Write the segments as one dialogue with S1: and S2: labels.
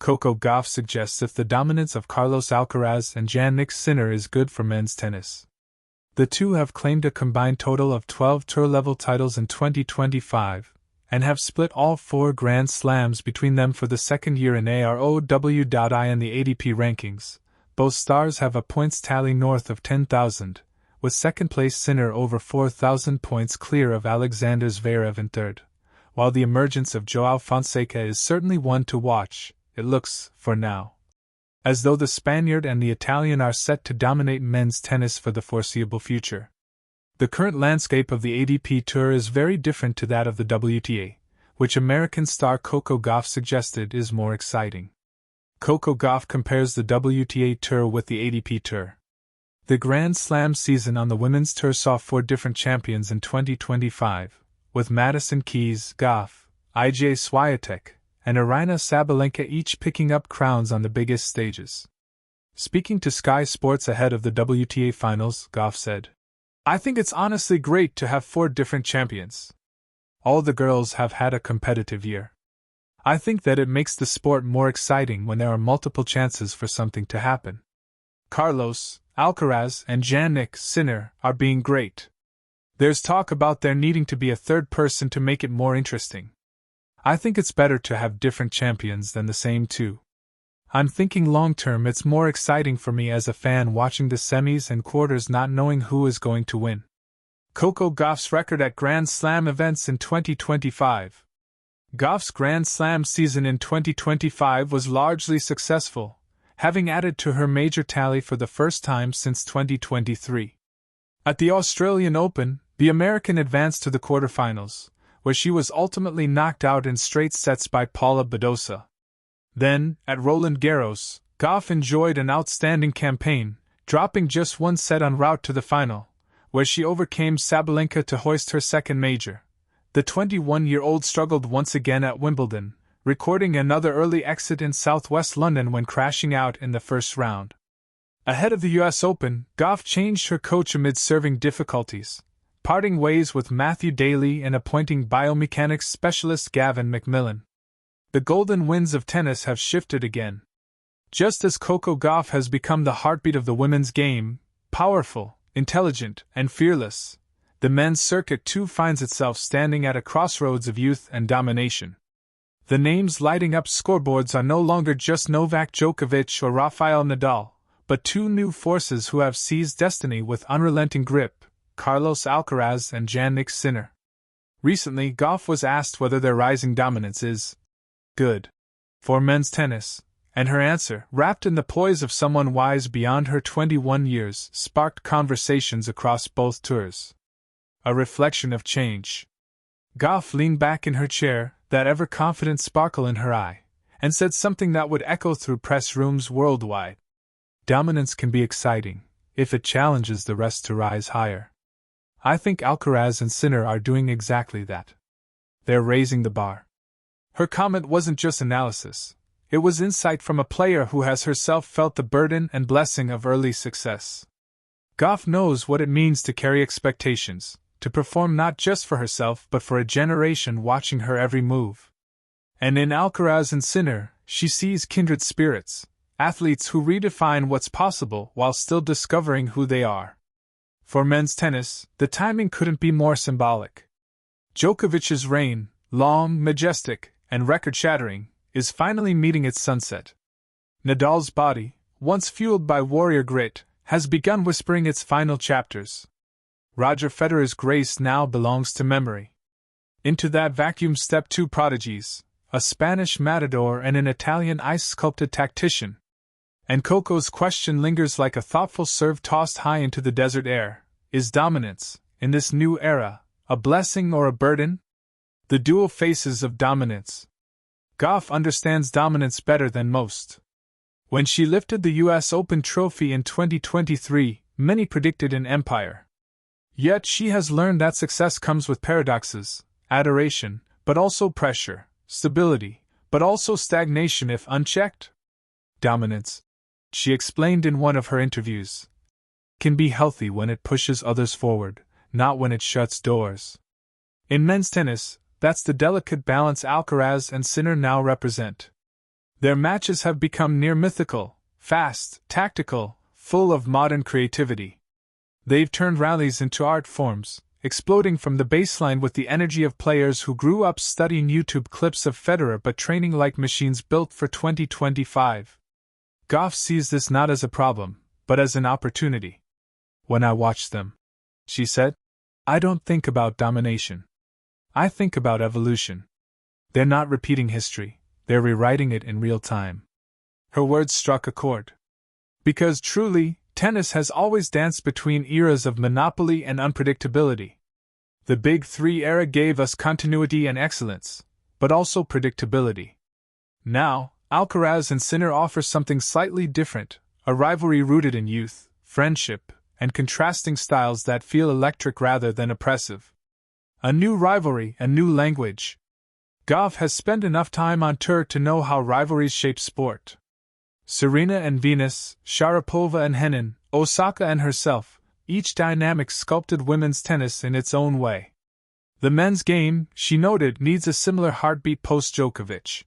S1: Coco Gauff suggests if the dominance of Carlos Alcaraz and Jannik Sinner is good for men's tennis. The two have claimed a combined total of 12 tour-level titles in 2025, and have split all 4 Grand Slams between them for the second year in AROW.I in the ADP rankings. Both stars have a points tally north of 10,000, with second-place Sinner over 4,000 points clear of Alexander Zverev in third. While the emergence of Joao Fonseca is certainly one to watch, it looks, for now, as though the Spaniard and the Italian are set to dominate men's tennis for the foreseeable future. The current landscape of the ADP Tour is very different to that of the WTA, which American star Coco Gauff suggested is more exciting. Coco Gauff compares the WTA Tour with the ADP Tour. The Grand Slam season on the Women's Tour saw 4 different champions in 2025, with Madison Keys, Gauff, Iga Swiatek, and Aryna Sabalenka each picking up crowns on the biggest stages. Speaking to Sky Sports ahead of the WTA Finals, Gauff said, "I think it's honestly great to have 4 different champions. All the girls have had a competitive year. I think that it makes the sport more exciting when there are multiple chances for something to happen. Carlos, Alcaraz, and Jannik Sinner are being great. There's talk about there needing to be a third person to make it more interesting. I think it's better to have different champions than the same two. I'm thinking long-term it's more exciting for me as a fan watching the semis and quarters not knowing who is going to win." Coco Gauff's record at Grand Slam events in 2025. Gauff's Grand Slam season in 2025 was largely successful, having added to her major tally for the first time since 2023. At the Australian Open, the American advanced to the quarterfinals, where she was ultimately knocked out in straight sets by Paula Badosa. Then, at Roland Garros, Gauff enjoyed an outstanding campaign, dropping just 1 set en route to the final, where she overcame Sabalenka to hoist her second major. The 21-year-old struggled once again at Wimbledon, recording another early exit in southwest London when crashing out in the first round. Ahead of the US Open, Gauff changed her coach amid serving difficulties, parting ways with Matthew Daly and appointing biomechanics specialist Gavin McMillan. The golden winds of tennis have shifted again. Just as Coco Gauff has become the heartbeat of the women's game, powerful, intelligent, and fearless, the men's circuit too finds itself standing at a crossroads of youth and domination. The names lighting up scoreboards are no longer just Novak Djokovic or Rafael Nadal, but 2 new forces who have seized destiny with unrelenting grip: Carlos Alcaraz and Jannik Sinner. Recently, Gauff was asked whether their rising dominance is good for men's tennis, and her answer, wrapped in the poise of someone wise beyond her 21 years, sparked conversations across both tours. A reflection of change. Gauff leaned back in her chair, that ever-confident sparkle in her eye, and said something that would echo through press rooms worldwide. Dominance can be exciting, if it challenges the rest to rise higher. I think Alcaraz and Sinner are doing exactly that. They're raising the bar. Her comment wasn't just analysis, it was insight from a player who has herself felt the burden and blessing of early success. Gauff knows what it means to carry expectations, to perform not just for herself but for a generation watching her every move. And in Alcaraz and Sinner, she sees kindred spirits, athletes who redefine what's possible while still discovering who they are. For men's tennis, the timing couldn't be more symbolic. Djokovic's reign, long, majestic, and record-shattering, is finally meeting its sunset. Nadal's body, once fueled by warrior grit, has begun whispering its final chapters. Roger Federer's grace now belongs to memory. Into that vacuum step 2 prodigies, a Spanish matador and an Italian ice-sculpted tactician. And Coco's question lingers like a thoughtful serve tossed high into the desert air: is dominance, in this new era, a blessing or a burden? The dual faces of dominance. Gauff understands dominance better than most. When she lifted the US Open trophy in 2023, many predicted an empire. Yet she has learned that success comes with paradoxes, adoration, but also pressure, stability, but also stagnation if unchecked. Dominance, she explained in one of her interviews, can be healthy when it pushes others forward, not when it shuts doors. In men's tennis, that's the delicate balance Alcaraz and Sinner now represent. Their matches have become near mythical, fast, tactical, full of modern creativity. They've turned rallies into art forms, exploding from the baseline with the energy of players who grew up studying YouTube clips of Federer but training like machines built for 2025. Gauff sees this not as a problem, but as an opportunity. When I watch them, she said, I don't think about domination. I think about evolution. They're not repeating history, they're rewriting it in real time. Her words struck a chord. Because truly, tennis has always danced between eras of monopoly and unpredictability. The Big Three era gave us continuity and excellence, but also predictability. Now, Alcaraz and Sinner offer something slightly different, a rivalry rooted in youth, friendship, and contrasting styles that feel electric rather than oppressive. A new rivalry, a new language. Gauff has spent enough time on tour to know how rivalries shape sport. Serena and Venus, Sharapova and Henin, Osaka and herself, each dynamic sculpted women's tennis in its own way. The men's game, she noted, needs a similar heartbeat post-Djokovic.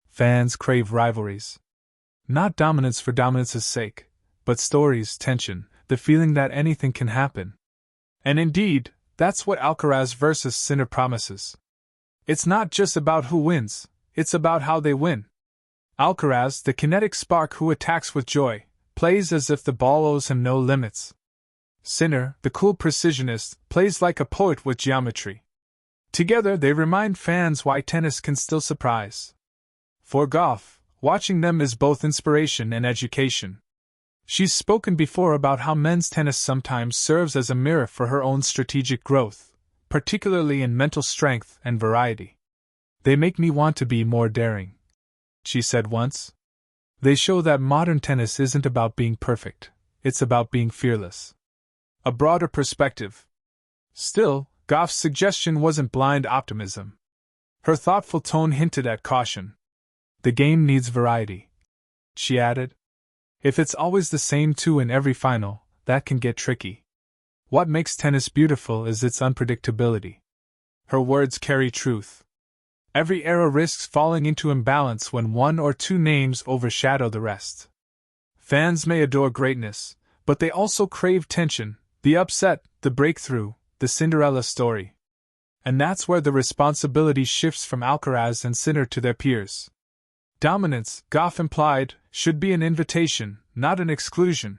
S1: Fans crave rivalries. Not dominance for dominance's sake, but stories, tension, the feeling that anything can happen. And indeed, that's what Alcaraz versus Sinner promises. It's not just about who wins, it's about how they win. Alcaraz, the kinetic spark who attacks with joy, plays as if the ball owes him no limits. Sinner, the cool precisionist, plays like a poet with geometry. Together they remind fans why tennis can still surprise. For Gauff, watching them is both inspiration and education. She's spoken before about how men's tennis sometimes serves as a mirror for her own strategic growth, particularly in mental strength and variety. They make me want to be more daring, she said once. They show that modern tennis isn't about being perfect, it's about being fearless. A broader perspective. Still, Gauff's suggestion wasn't blind optimism. Her thoughtful tone hinted at caution. The game needs variety, she added. If it's always the same two in every final, that can get tricky. What makes tennis beautiful is its unpredictability. Her words carry truth. Every era risks falling into imbalance when one or two names overshadow the rest. Fans may adore greatness, but they also crave tension, the upset, the breakthrough, the Cinderella story. And that's where the responsibility shifts from Alcaraz and Sinner to their peers. Dominance, Gauff implied, should be an invitation, not an exclusion.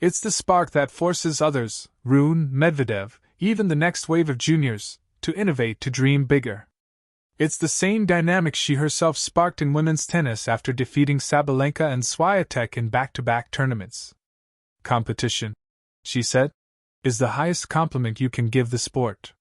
S1: It's the spark that forces others, Rune, Medvedev, even the next wave of juniors, to innovate, to dream bigger. It's the same dynamic she herself sparked in women's tennis after defeating Sabalenka and Swiatek in back-to-back tournaments. Competition, she said, is the highest compliment you can give the sport.